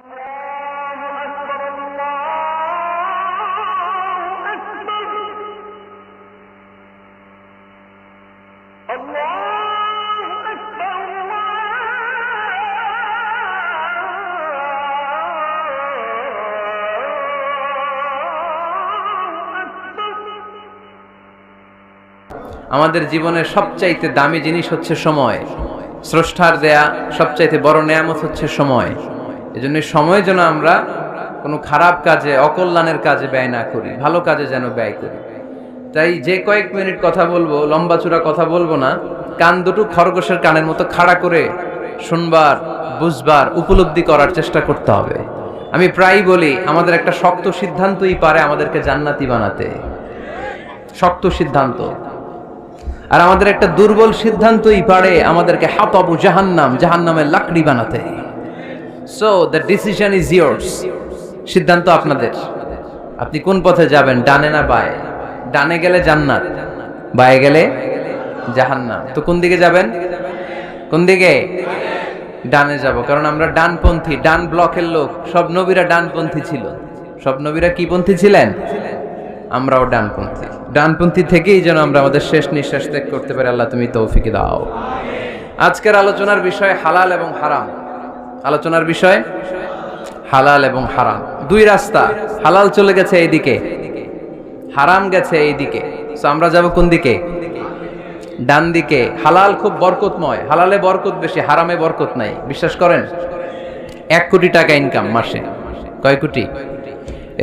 আমাদের জীবনের সবচাইতে দামি জিনিস হচ্ছে সময়। স্রষ্টার দেয়া সবচাইতে বড় নেয়ামত হচ্ছে সময়। এজন্য সময় যেন আমরা কোনো খারাপ কাজে, অকল্যাণের কাজে ব্যয় না করি, ভালো কাজে যেন ব্যয় করি। তাই যে কয়েক মিনিট কথা বলবো, লম্বা চূড়া কথা বলবো না, কান দুটো খরগোশের কানের মতো খাড়া করে শুনবার, বুঝবার, উপলব্ধি করার চেষ্টা করতে হবে। আমি প্রায়ই বলি, আমাদের একটা শক্ত সিদ্ধান্তই পারে আমাদেরকে জান্নাতি বানাতে। শক্ত সিদ্ধান্ত। আর আমাদের একটা দুর্বল সিদ্ধান্তই পারে আমাদেরকে হাতাবু জাহান্নাম, জাহান্নামের লাকড়ি বানাতে। So the decision is years. সিদ্ধান্ত আপনাদের। আপনি কোন পথে যাবেন, ডানে না বায়ে? ডানে গেলে জান্নাত, বায়ে গেলে জাহান্নাম। তো কোন দিকে যাবেন? কোন দিকে? ডানে যাব, কারণ আমরা ডানপন্থী, ডান ব্লকের লোক। সব নবীরা ডানপন্থী ছিল। সব নবীরা কি পন্থী ছিলেন? আমরাও ডানপন্থী। ডানপন্থী থেকেই যেন আমরা আমাদের শেষ নিঃশ্বাস ত্যাগ করতে পারি। আল্লাহ তুমি তৌফিক দাও। আজকের আলোচনার বিষয় হালাল এবং হারাম। আলোচনার বিষয় হালাল এবং হারাম। দুই রাস্তা, হালাল চলে গেছে এইদিকে, হারাম গেছে এইদিকে। সো আমরা যাব কোন দিকে? ডান দিকে। হালাল খুব বরকতময়, হালালে বরকত বেশি, হারামে বরকত নাই। বিশ্বাস করেন? 1 কোটি টাকা ইনকাম মাসে। কয় কোটি?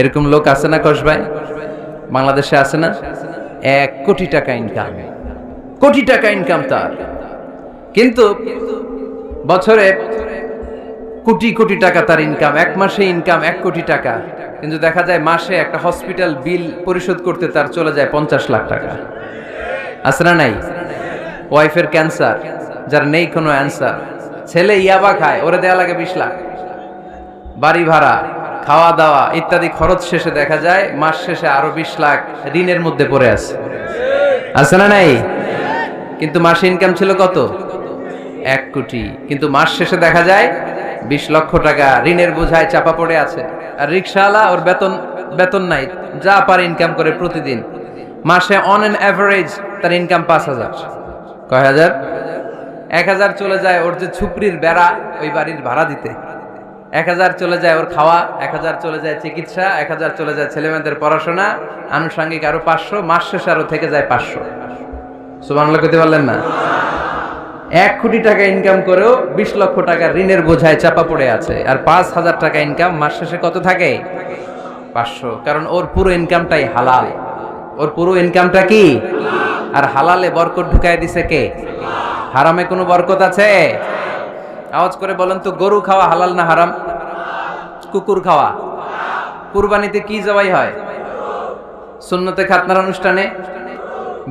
এরকম লোক আছে না কসবায়? বাংলাদেশে আছে না? 1 কোটি টাকা ইনকাম, কোটি টাকা ইনকাম তার। কিন্তু বছরে কোটি কোটি টাকা তার ইনকাম, 1 মাসে ইনকাম 1 কোটি টাকা। কিন্তু দেখা যায় মাসে একটা হসপিটাল বিল পরিশোধ করতে তার চলে যায় 50 লাখ টাকা। আছে না নাই? ওয়াইফের ক্যান্সার, যার নেই কোনো অ্যান্সার। ছেলে ইয়াবা খায়, ওরে দেয়া লাগে 20 লাখ। বাড়ি ভাড়া, খাওয়া দাওয়া ইত্যাদি খরচ শেষে দেখা যায় মাস শেষে আরো 20 লাখ ঋণের মধ্যে পড়ে আছে। আছে না নাই? কিন্তু মাসে ইনকাম ছিল কত? 1 কোটি। কিন্তু মাস শেষে দেখা যায় 20 লক্ষ টাকা ঋণের বোঝায় চাপা পড়ে আছে। আর রিকশাওয়ালা, ওর বেতন নাই, যা পারে ইনকাম করে প্রতিদিন। মাসে অন এন অ্যাভারেজ তার ইনকাম 5000। কয় হাজার? 1000 চলে যায় ওর যে ছুপড়ির বেড়া, ওই বাড়ির ভাড়া দিতে। 1000 চলে যায় ওর খাওয়া, 1000 চলে যায় চিকিৎসা, 1000 চলে যায় ছেলেমেয়েদের পড়াশোনা, আনুষঙ্গিক আরো 500, মাস শেষে আরো থেকে যায় 500। সুবহানাল্লাহ কইতে পারলেন না? 1 কোটি টাকা ইনকাম করেও 20 লক্ষ টাকা ঋণের বোঝায় চাপা পড়ে আছে। আর 5000 টাকা ইনকাম, মাস শেষে কত থাকে? 500। কারণ ওর পুরো ইনকামটাই হালাল। ওর পুরো ইনকামটা কি? আর হালালে বরকত ঢুকায় দিছে কে? হারামে কোনো বরকত আছে? আওয়াজ করে বলেন তো, গরু খাওয়া হালাল না হারাম? কুকুর খাওয়া? কুরবানিতে কি জবাই হয়? সুন্নতে খাতনার অনুষ্ঠানে,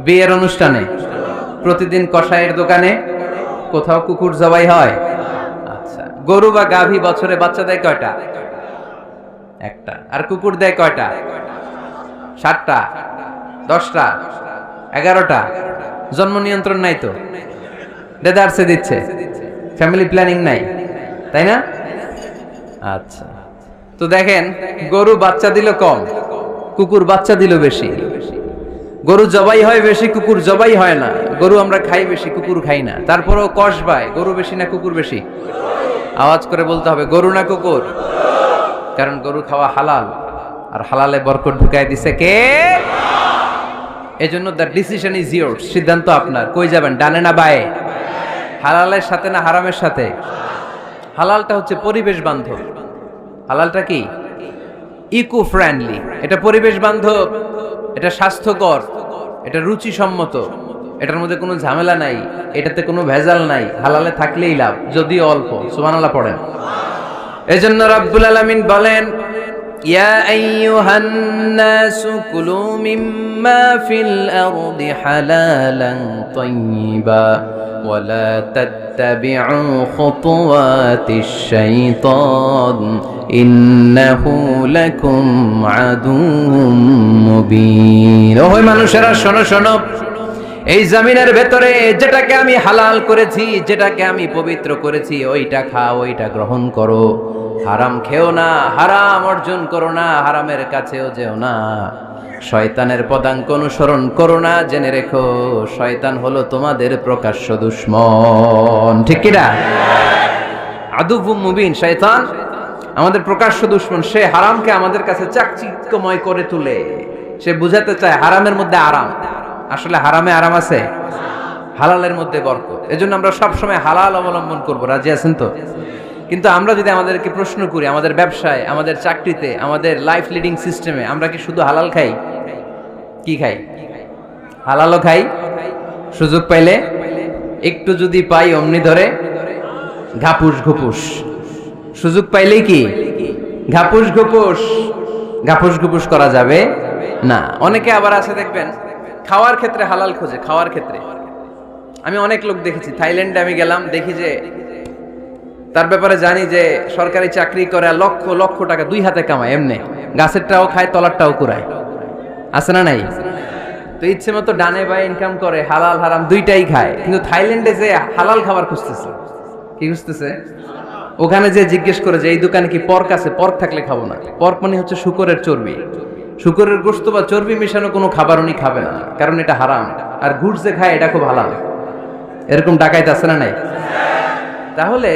বিয়ের অনুষ্ঠানে, প্রতিদিন কসাইয়ের দোকানে, কোথাও কুকুর জবাই হয়? আচ্ছা, গরু বা গাভী বছরে বাচ্চা দেয় কয়টা? একটা। আর কুকুর দেয় কয়টা? 7টা, 10টা, 11টা। জন্ম নিয়ন্ত্রণ নাই তো, দেদারসে দিচ্ছে, ফ্যামিলি প্ল্যানিং নাই, তাই না? আচ্ছা, তো দেখেন, গরু বাচ্চা দিল কম, কুকুর বাচ্চা দিল বেশি। গরু জবাই হয় বেশি, কুকুর জবাই হয় না। গরু আমরা খাই বেশি, কুকুর খাই না। তারপরেও কসবায় গরু বেশি না কুকুর বেশি? আওয়াজ করে বলতে হবে, গরু না কুকুর? কারণ গরু খাওয়া হালাল, আর হালালে বরকত ঢুকায় দিছে কে? এজন্য দ্য ডিসিশন ইজ ইয়ার্স। সিদ্ধান্ত আপনার। কই যাবেন, ডানে না বায়ে? হালালের সাথে না হারামের সাথে? হালালটা হচ্ছে পরিবেশ বান্ধব। হালালটা কি? Eco friendly. এটা পরিবেশ বান্ধব, এটা স্বাস্থ্যকর, এটা রুচিসম্মত, এটার মধ্যে কোনো ঝামেলা নাই, এটাতে কোনো ভেজাল নাই। হালালে থাকলেই লাভ, যদিও অল্প। সুবহানাল্লাহ পড়েন। এজন্য রাব্বুল আলামিন বলেন, ইয়া আইয়ুহান নাসু কুলু মিম্মা ফিল আরদি হালালান তাইয়্যিবা ওয়া লা তাত্তাবিউ খুতুওয়াতিশ শাইতান ইন্নাহু লাকুম আদুউম মুবিন। ওই মানুষেরা শোনো শোনো, এই জমিনের ভেতরে যেটাকে আমি হালাল করেছি, যেটাকে আমি পবিত্র করেছি, ওইটা খাও, ওইটা গ্রহণ করো। হারাম খেও না, হারাম অর্জন করো না, হারামের কাছেও যেও না। শয়তানের পদাঙ্ক অনুসরণ করো না। জেনে রেখো, শয়তান হলো তোমাদের প্রকাশ্য দুশমন। ঠিক কি না? আদুবুম মুবিন। শয়তান আমাদের প্রকাশ্য দুশমন। সে হারামকে আমাদের কাছে চাকচিক্যময় করে তুলে। সে বুঝাতে চায় হারামের মধ্যে আরাম। আসলে হারামে আরাম আছে, হালালের মধ্যে বরকত। এজন্য আমরা সবসময় হালাল অবলম্বন করব। রাজি আছেন তো? কিন্তু আমরা যদি আমাদেরকে প্রশ্ন করি, আমাদের ব্যবসায়, আমাদের চাকরিতে, আমাদের লাইফ লিডিং সিস্টেমে আমরা কি শুধু হালাল খাই? কি খাই? হালালও খাই, সুযোগ পাইলে একটু যদি পাই অমনি ধরে ঘাপুস ঘুপুস। সুযোগ পাইলেই কি ঘাপুস ঘুপুস। ঘাপুস ঘুপুস করা যাবে না। অনেকে আবার আছে দেখবেন খাওয়ার ক্ষেত্রে হালাল খোঁজে। খাওয়ার ক্ষেত্রে আমি অনেক লোক দেখেছি। থাইল্যান্ডে আমি গেলাম, দেখি যে তার ব্যাপারে জানি যে সরকারি চাকরি করে, লক্ষ লক্ষ টাকা দুই হাতে কামায়। এমনি গাছেরটাও খায়, তলারটাও কুড়ায়। আছে না নাই? তো ইচ্ছে মতো ডানে বায়ে ইনকাম করে, হালাল হারাম দুইটাই খায়। কিন্তু থাইল্যান্ডে যে হালাল খাবার খুঁজতেছে। কি খুঁজতেছে? ওখানে যে জিজ্ঞেস করে যে এই দোকানে কি পর্ক আছে? পর্ক থাকলে খাবো না। পর্ক মানে হচ্ছে শুকরের চর্বি। শুকরের গোশত বা চর্বি মেশানো কোনো খাবার উনি খাবে না, কারণ এটা হারাম। আর ঘুষ যে খায় এটা খুব হালাল। এরকম ডাকাইতে আছে না নাই? তাহলে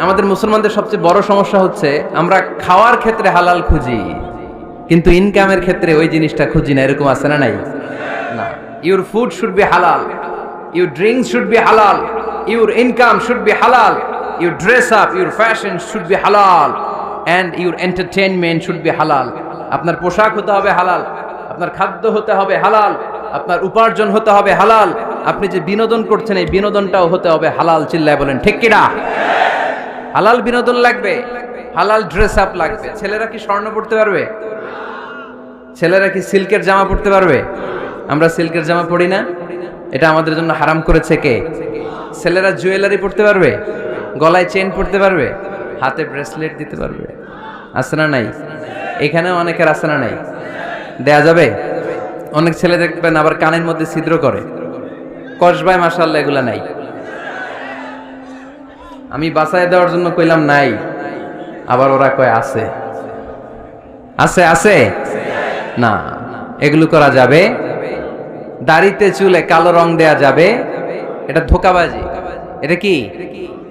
আমাদের মুসলমানদের সবচেয়ে বড় সমস্যা হচ্ছে আমরা খাওয়ার ক্ষেত্রে হালাল খুঁজি, কিন্তু ইনকামের ক্ষেত্রে ওই জিনিসটা খুঁজি না। এরকম আছে না নাই? না। Your food should be halal, your drinks should be halal, your income should be halal, your dress up, your fashion should be halal, and your entertainment should be halal. আপনার পোশাক হতে হবে হালাল, আপনার খাদ্য হতে হবে হালাল, আপনার উপার্জন হতে হবে হালাল, আপনি যে বিনোদন করছেন এই বিনোদনটাও হতে হবে হালাল। চিল্লায় বলেন ঠিক কিনা? হালাল বিনোদন লাগবে, হালাল ড্রেস আপ লাগবে। ছেলেরা কি স্বর্ণ পড়তে পারবে? ছেলেরা কি সিল্কের জামা পড়তে পারবে? আমরা সিল্কের জামা পরি না, এটা আমাদের জন্য হারাম করেছে কে? ছেলেরা জুয়েলারি পড়তে পারবে? গলায় চেন পড়তে পারবে? হাতে ব্রেসলেট দিতে পারবে? আছে না নাই? এখানেও অনেকের আছে না নাই? দেয়া যাবে? অনেক ছেলে দেখবেন আবার কানের মধ্যে ছিদ্র করে। কসবায় মাশাআল্লাহ এগুলা নাই। আমি বাঁচায় দেওয়ার জন্য কইলাম নাই, আবার ওরা কয় আছে। আছে আছে না, এগুলো করা যাবে? দাড়িতে চুলে কালো রং দেয়া যাবে? এটা ধোঁকাবাজি। এটা কি?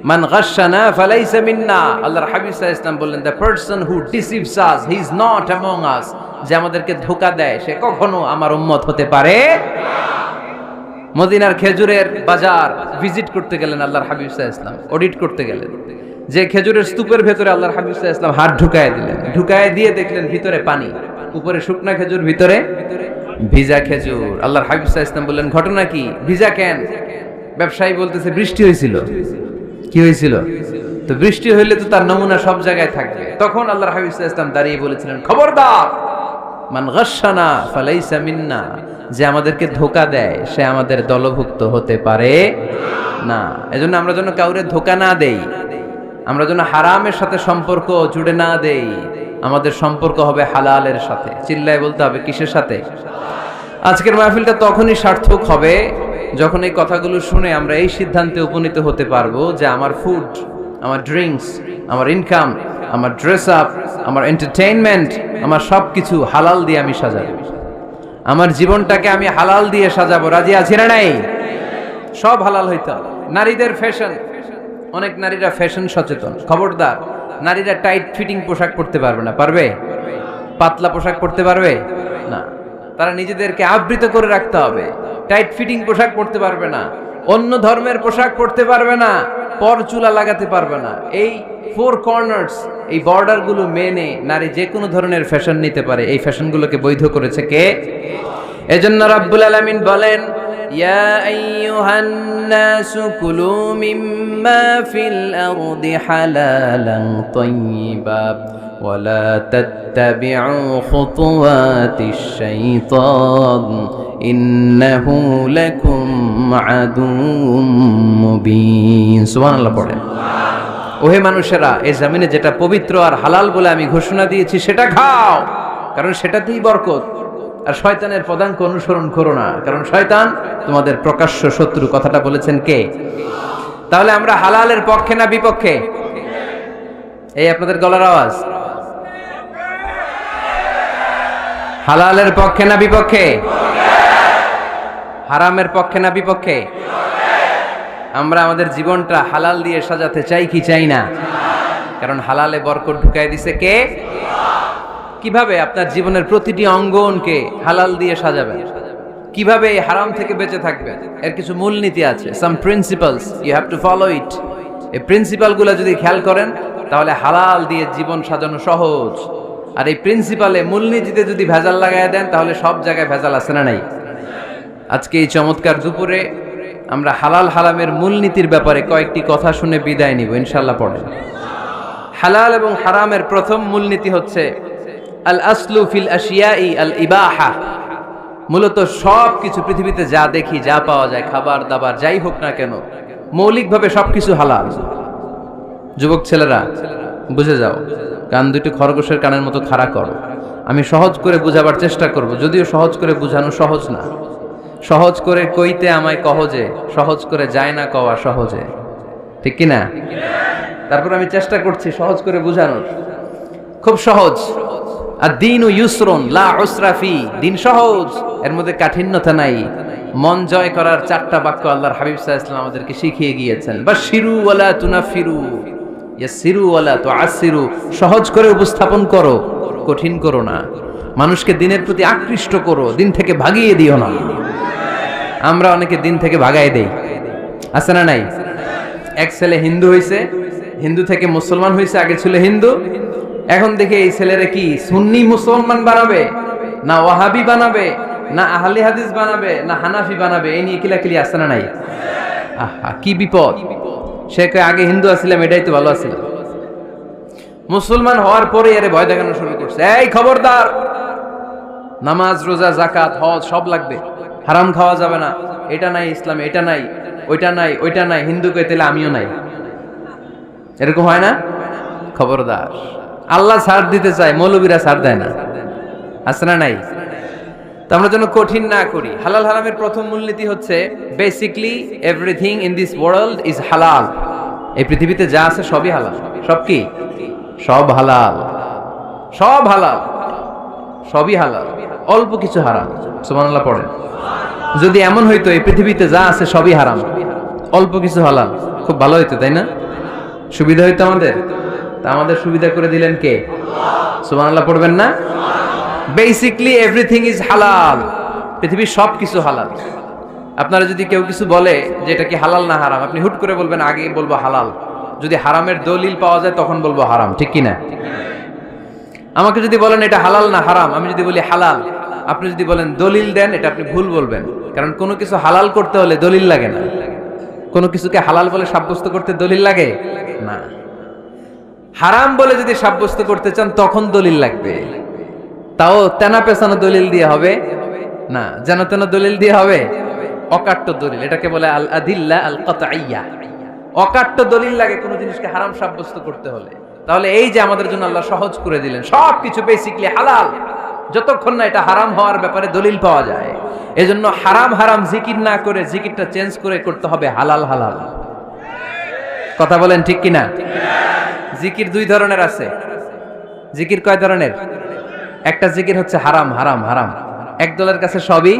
মান গাশশানা ফালাইসা মিন্না। আল্লাহর হাবিব সাল্লাল্লাহু আলাইহি ওয়াসাল্লাম বললেন, the person who deceives us he is not among আস। যে আমাদেরকে ধোঁকা দেয় সে কখনো আমার উম্মত হতে পারে না। মদিনার খেজুরের বাজার ভিজিট করতে গেলেন আল্লাহর হাবিব সাল্লাল্লাহু আলাইহি ওয়াসাল্লাম, অডিট করতে গেলেন। যে খেজুরের স্তূপের ভেতরে আল্লাহর হাবিব সাল্লাল্লাহু আলাইহি ওয়াসাল্লাম হাত ঢুকায় দিলেন। ঢুকায় দিয়ে দেখলেন ভিতরে পানি, উপরে শুকনা খেজুর, ভিতরে ভিজা খেজুর। আল্লাহর হাবিব সাল্লাল্লাহু আলাইহি ওয়াসাল্লাম বললেন, ঘটনা কি? ভিজা কেন? ব্যবসায়ী বলতেছে বৃষ্টি হয়েছিল। কি হয়েছিল? তো বৃষ্টি হইলে তো তার নমুনা সব জায়গায় থাকবে। তখন আল্লাহর হাবিব সাল্লাল্লাহু আলাইহি ওয়াসাল্লাম দাঁড়িয়ে বলেছিলেন, খবরদার, মান গাশশানা ফালাইসা মিন্না। যে আমাদেরকে ধোঁকা দেয় সে আমাদের দলভুক্ত হতে পারে না। এজন্য আমরা যেন কাউরে ধোঁকা না দেই, আমরা যেন হারামের সাথে সম্পর্ক জুড়ে না দেই। আমাদের সম্পর্ক হবে হালালের সাথে। চিল্লায় বলতে হবে কিসের সাথে? আজকের মাহফিলটা তখনই সার্থক হবে যখন এই কথাগুলো শুনে আমরা এই সিদ্ধান্তে উপনীত হতে পারবো যে আমার ফুড, আমার ড্রিঙ্কস, আমার ইনকাম, আমার ড্রেস আপ, আমার এন্টারটেইনমেন্ট, আমার সবকিছু হালাল দিয়ে আমি সাজাবো। আমার জীবনটাকে আমি হালাল দিয়ে সাজাবো। রাজি আছি না নাই? সব হালাল হইতে হবে। নারীদের ফ্যাশন, অনেক নারীরা ফ্যাশন সচেতন। খবরদার, নারীরা টাইট ফিটিং পোশাক পরতে পারবে না। পারবে? পাতলা পোশাক পরতে পারবে না। তারা নিজেদেরকে আবৃত করে রাখতে হবে। টাইট ফিটিং পোশাক পরতে পারবে না, অন্য ধর্মের পোশাক পরতে পারবে না, পর চুলা লাগাতে পারবে না। এই ফোর কর্নার্স, এই বর্ডার গুলো মেনে নারী যে কোনো ধরনের ফ্যাশন নিতে পারে। এই ফ্যাশনগুলোকে বৈধ করেছে কে? এজন্য রাব্বুল আলামিন বলেন, ইয়া আইয়ুহান নাসু কুলু মিম্মা ফিল আরদি হালালান তাইয়্যিবা ওয়ালা তাত্তাবিউ খুতুওয়াতিশ শাইতান ইন্নাহু লাকুম আদুউম মুবিন। সুবহানাল্লাহ পড়েন। ওহে মানুষেরা, এই জমিনে যেটা পবিত্র আর হালাল বলে আমি ঘোষণা দিয়েছি সেটা খাও, কারণ সেটাতেই বরকত। আর শয়তানের পদাঙ্ক অনুসরণ করো না, কারণ শয়তান তোমাদের প্রকাশ্য শত্রু। কথাটা বলেছেন কে? তাহলে আমরা হালালের পক্ষে না বিপক্ষে? এই আপনাদের গলার আওয়াজ। হালালের পক্ষে না বিপক্ষে? হারামের পক্ষে না বিপক্ষে? আমরা আমাদের জীবনটা হালাল দিয়ে সাজাতে চাই কি চাই না? কারণ হালালে বরকত ঢুকাই দিছে কে? কিভাবে আপনার জীবনের প্রতিটি অঙ্গনকে হালাল দিয়ে সাজাবেন? কিভাবে এই হারাম থেকে বেঁচে থাকবেন? এর কিছু মূলনীতি আছে, some principles, you have to follow it. এই প্রিন্সিপালগুলো যদি খেয়াল করেন তাহলে হালাল দিয়ে জীবন সাজানো সহজ। আর এই প্রিন্সিপালে, মূলনীতিতে যদি ভেজাল লাগায় দেন তাহলে সব জায়গায় ভেজাল আছে না নাই? আজকে এই চমৎকার দুপুরে আমরা হালাল হারামের মূলনীতির ব্যাপারে কয়েকটি কথা শুনে বিদায় নিব ইনশাআল্লাহ। পড়েন। হালাল এবং হারামের প্রথম মূলনীতি হচ্ছে আল আসলু ফিল আশিয়াই আল ইবাহা। মূলত সব কিছু পৃথিবীতে যা দেখি, যা পাওয়া যায়, খাবার দাবার যাই হোক না কেন, মৌলিকভাবে সবকিছু হালাল। যুবক ছেলেরা বুঝে যাও, কান দুটো খরগোশের কানের মতো খাড়া করো। আমি সহজ করে বুঝাবার চেষ্টা করব, যদিও সহজ করে বুঝানো সহজ না। সহজ করে কইতে আমায় কহজে, সহজ করে যায় না কওয়া সহজে, ঠিক কি না? তারপর আমি চেষ্টা করছি সহজ করে বুঝানোর। খুব সহজ। আর দিন ও ইউসরুন লা উসরা ফি, দিন সহজ, এর মধ্যে কাঠিন্যতা নাই। মন জয় করার 4টা বাক্য আল্লাহর হাবিব সাল্লাল্লাহু আলাইহি ওয়াসাল্লাম আমাদেরকে শিখিয়ে গিয়েছেন। বাশিরু ওয়ালা তুনাফিরু, ইয়াসিরু ওয়ালা তুআসিরু। সহজ করে উপস্থাপন করো, কঠিন করো না। মানুষকে দিনের প্রতি আকৃষ্ট করো, দিন থেকে ভাগিয়ে দিও না। আমরা অনেকে দিন থেকে ভাগাই দেই, আছে না নাই? এক ছেলে হিন্দু হইছে, হিন্দু থেকে মুসলমান হইছে, আগে ছিল হিন্দু, এখন দেখে এই ছেলেরা কি সুন্নি মুসলমান বানাবে, না ওয়াহাবি বানাবে, না আহলে হাদিস বানাবে, না হানাফি বানাবে, এই নিয়ে কিলাকিলি, আছে না নাই? আহা, কি বিপদ! সে আগে হিন্দু আছিলাম, এটাই তো ভালো আছিলাম। মুসলমান হওয়ার পরে এর ভয় দেখানো শুরু করছে, এই খবরদার, নামাজ রোজা জাকাত হজ সব লাগবে, হারাম খাওয়া যাবে না, এটা নাই ইসলামে, এটা নাই, ওইটা নাই, ওইটা নাই, হিন্দু কে তেলে আমিও নাই। এরকম হয় না? খবরদার, আল্লাহ ছাড় দিতে চায়, মৌলবীরা ছাড় দেয় না, আছে না নাই? তো আমরা যেন কঠিন না করি। হালাল হারামের প্রথম মূলনীতি হচ্ছে basically everything in this world is হালাল। এই পৃথিবীতে যা আছে সবই হালাল। সব কি? সব হালাল, সব হালাল, সবই হালাল, অল্প কিছু হারাম। সুবহানাল্লাহ পড়েন। যদি এমন হইতো এই পৃথিবীতে যা আছে সবই হারাম, অল্প কিছু হালাল, খুব ভালো হইতো, তাই না? সুবিধা হইতো আমাদের। তা আমাদের সুবিধা করে দিলেন কে? সুবহানাল্লাহ পড়বেন না? বেসিকলি এভরিথিং ইজ হালাল। পৃথিবীর সব কিছু হালাল। আপনারা যদি কেউ কিছু বলে যে এটা কি হালাল না হারাম, আপনি হুট করে বলবেন আগে বলবো হালাল। যদি হারামের দলিল পাওয়া যায় তখন বলবো হারাম, ঠিক কি না? আমাকে যদি বলেন এটা হালাল না হারাম, আমি যদি বলি হালাল, আপনি যদি বলেন দলিল দেন, এটা আপনি ভুল বলবেন। কারণ কোনো কিছু হালাল করতে হলে দলিল লাগে না। কোনো কিছুকে হালাল বলে সাব্যস্ত করতে দলিল লাগে না। হারাম বলে যদি সাব্যস্ত করতে চান তখন দলিল লাগবে, তাও তেনা পেছানো দলিল দিয়ে হবে না, যেন তেন দলিল দিয়ে হবে, অকাট্য দলিল। এটাকে বলে আল আদিল্লা আল কাতঈয়া। অকাট্য দলিল লাগে কোনো জিনিসকে হারাম সাব্যস্ত করতে হলে। তাহলে এই যে আমাদের জন্য আল্লাহ সহজ করে দিলেন, সবকিছু বেসিকলি হালাল, যতক্ষণ না এটা হারাম হওয়ার ব্যাপারে দলিল পাওয়া যায়। এজন্য হারাম হারাম জিকির না করে জিকিরটা চেঞ্জ করে করতে হবে হালাল হালাল। কথা বলেন ঠিক কিনা? জিকির 2 ধরনের আছে। জিকির কয় ধরনের? একটা জিকির হচ্ছে হারাম হারাম হারাম, এক দলের কাছে সবই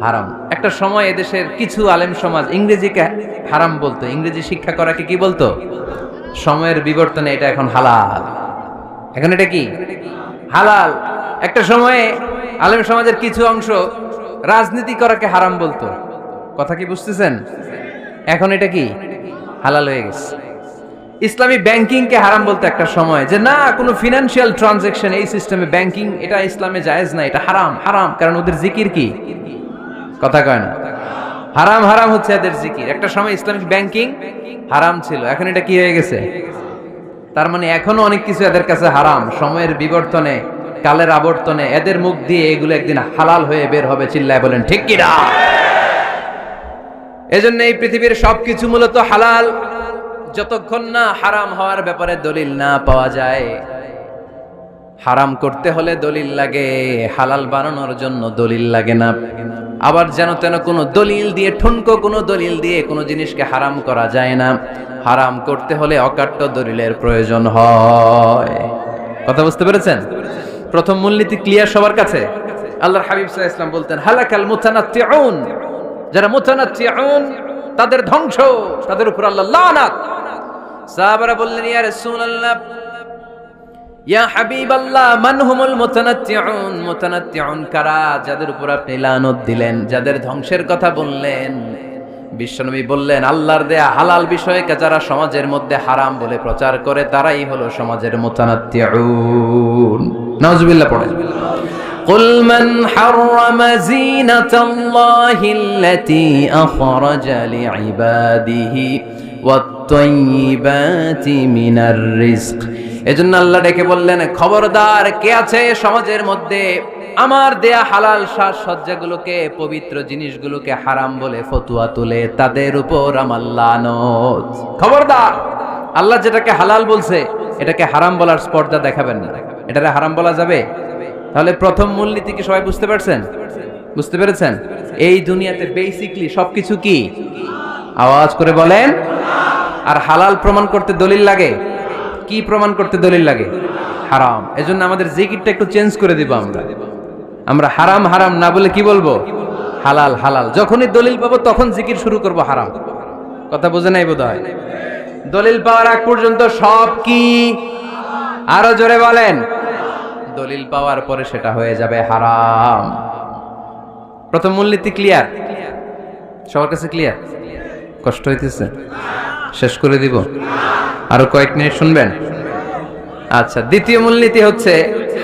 হারাম। একটা সময় এদেশের কিছু আলেম সমাজ ইংরেজিকে হারাম বলতো, ইংরেজি শিক্ষা করাকে কি বলতো? সময়ের বিবর্তনে এটা এখন হালাল। এখন এটা কি হালাল। একটা সময়ে আলেম সমাজের কিছু অংশ রাজনীতি করাকে হারাম বলতো। কথা কি বুঝতেছেন? এখন এটা কি হালাল হয়ে গেছে। ইসলামী ব্যাংকিং কে হারাম বলতো একটা সময়, যে না কোনো ফিনান্সিয়াল ট্রানজাকশন এই সিস্টেমে ব্যাংকিং এটা ইসলামে জায়েজ না, এটা হারাম হারাম। কারণ ওদের জিকির কি? কথা কয় না। হারাম হারাম হচ্ছে এদের জিকির। একটা সময় ইসলামিক ব্যাংকিং হারাম ছিল, এখন এটা কি হয়ে গেছে? তার মানে এখনো অনেক কিছু এদের কাছে হারাম। সময়ের বিবর্তনে, কালের আবর্তনে এদের মুখ দিয়ে এগুলো একদিন হালাল হয়ে বের হবে। চিল্লায় বলেন ঠিক কি না? এজন্য এই পৃথিবীর সবকিছু মূলত হালাল, যতক্ষণ না হারাম হওয়ার ব্যাপারে দলিল না পাওয়া যায়। হারাম করতে হলে দলিল লাগে, হালাল বানানোর জন্য দলিল লাগে না। আবার যেন তেন কোনো দলিল দিয়ে, ঠুনকো কোনো দলিল দিয়ে কোনো জিনিসকে হারাম করা যায় না। হারাম করতে হলে অকাট্য দলিলের প্রয়োজন হয়। কথা বুঝতে পেরেছেন? প্রথম মূলনীতি ক্লিয়ার সবার কাছে? আল্লাহর হাবিব সাল্লাল্লাহু আলাইহি ওয়াসাল্লাম বলতেন, হালাকাল মুতানাত্তিউন, যারা মুতানাত্তিউন তাদের ধ্বংস, তাদের উপর আল্লাহর লানাত। সাহাবারা বললেন, ইয়া রাসূলুল্লাহ, ইয়া হাবিবাল্লাহ, মান হুমুল মুতানাত্তিউন? মুতানাত্তিউন কারা, যাদের উপর আপনি লানত দিলেন, যাদের ধ্বংসের কথা বললেন? বিশ্বনবী বললেন, আল্লাহর দেয়া হালাল বিষয়কে যারা সমাজের মধ্যে হারাম বলে প্রচার করে তারাই হলো সমাজের মুতানাত্তিউন। নাউজুবিল্লাহ পড়েন। قل من حرم زينة الله التي أخرج لعباده والطيبات من الرزق। এজন্য আল্লাহ ডেকে বললেন, খবরদার, কে আছে সমাজের মধ্যে আমার দেয়া হালাল সাজসজ্জাগুলোকে, পবিত্র জিনিসগুলোকে হারাম বলে ফতোয়া তুলে, তাদের উপর আমার লানত। খবরদার, আল্লাহ যেটাকে হালাল বলছে এটাকে হারাম বলার স্পর্ধা দেখাবেন না। এটারে হারাম বলা যাবে? তাহলে প্রথম মূলনীতি কি সবাই বুঝতে পারছেন? বুঝতে পেরেছেন? এই দুনিয়াতে বেসিকলি সবকিছু কি? আওয়াজ করে বলেন। আর হালাল প্রমাণ করতে দলিল লাগে। কি প্রমাণ করতে দলিল লাগে? হারাম। এজন্য আমাদের জিকিরটা একটু চেঞ্জ করে দিব। আমরা হারাম হারাম না বলে কি বলবো? হালাল হালাল। যখনই দলিল পাবো তখন জিকির শুরু করব হারাম। কথা বুঝে নাই বোধহয়? দলিল পাওয়ার আগ পর্যন্ত সব কি? আরো জোরে বলেন। দলিল পাওয়ার পরে সেটা হয়ে যাবে হারাম। প্রথম মূলনীতি ক্লিয়ার? সবার কাছে ক্লিয়ার? কষ্ট হইতেছে? শেষ করে দিব? আরো কয়েক মিনিট শুনবেন? আচ্ছা, দ্বিতীয় মূলনীতি হচ্ছে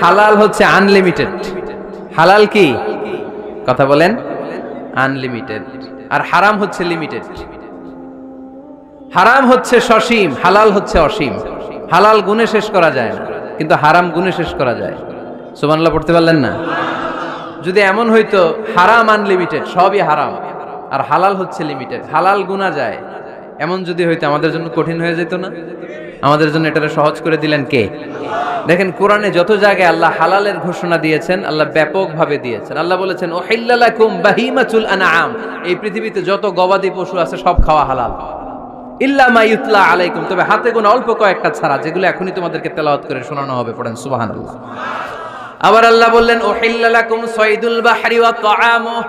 হালাল হচ্ছে আনলিমিটেড। হালাল কি? কথা বলেন। আনলিমিটেড। আর হারাম হচ্ছে লিমিটেড। হারাম হচ্ছে সসীম, হালাল হচ্ছে অসীম। হালাল গুণে শেষ করা যায় না, কিন্তু হারাম গুণে শেষ করা যায়। সুবহানাল্লাহ পড়তে পারলেন না? যদি এমন হইতো হারাম আনলিমিটেড, সবই হারাম, আর হালাল হচ্ছে লিমিটেড, হালাল গুণা যায়, এমন যদি হইতো আমাদের জন্য কঠিন হয়ে যেত না? আমাদের জন্য এটাকে সহজ করে দিলেন কে? দেখেন, কোরআনে যত জায়গায় আল্লাহ হালালের ঘোষণা দিয়েছেন, আল্লাহ ব্যাপকভাবে দিয়েছেন। আল্লাহ বলেছেন, উহিল্লা লাকুম বাহিমাতুল আনআম, এই পৃথিবীতে যত গবাদি পশু আছে সব খাওয়া হালাল, ইল্লা মা ইউতলা আলাইকুম, তবে হাতে গোনা অল্প কয়েকটা ছাড়া, যেগুলো এখনই তোমাদেরকে তেলাওয়াত করে শোনানো হবে। পড়েন সুবহানাল্লাহ। আবার আল্লাহ বললেন, উহিল্লা লাকুম সাইদুল বাহরি ওয়া তাআমুহু,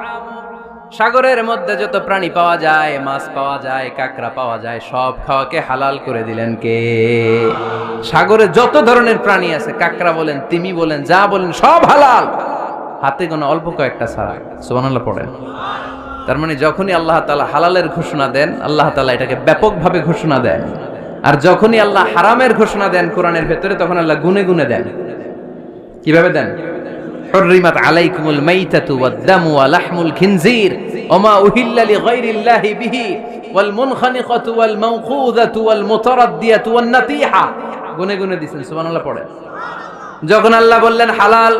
সাগরের মধ্যে যত প্রাণী পাওয়া যায়, মাছ পাওয়া যায়, কাঁকড়া পাওয়া যায়, সব খাওয়াকে হালাল করে দিলেন কে? সাগরে যত ধরনের প্রাণী আছে, কাঁকড়া বলেন, তিমি বলেন, যা বলেন, সব হালাল, হাতে গোনা অল্প কয়েকটা ছাড়া। সুবহানাল্লাহ পড়েন। তার মানে যখনই আল্লাহ তাআলা হালালের ঘোষণা দেন, আল্লাহ তাআলা এটাকে ব্যাপকভাবে ঘোষণা দেন। আর যখনই আল্লাহ হারামের ঘোষণা দেন কোরআনের ভেতরে, তখন আল্লাহ গুনে গুনে দেন। কিভাবে দেন? হুররিমাত আলাইকুমুল মাইতাতু ওয়াদ-দামু ওয়া লাহমুল খিনজির ওয়া মা উহিল্লা লিগাইরিল্লাহি বিহি ওয়াল মুনখানিকাতু ওয়াল মাওকুযাতু ওয়াল মুতারাদ্দিয়াতু ওয়ান নাতিহা। গুনে গুনে দিয়েছেন। সুবহানাল্লাহ পড়েন। যখন আল্লাহ বললেন হালাল,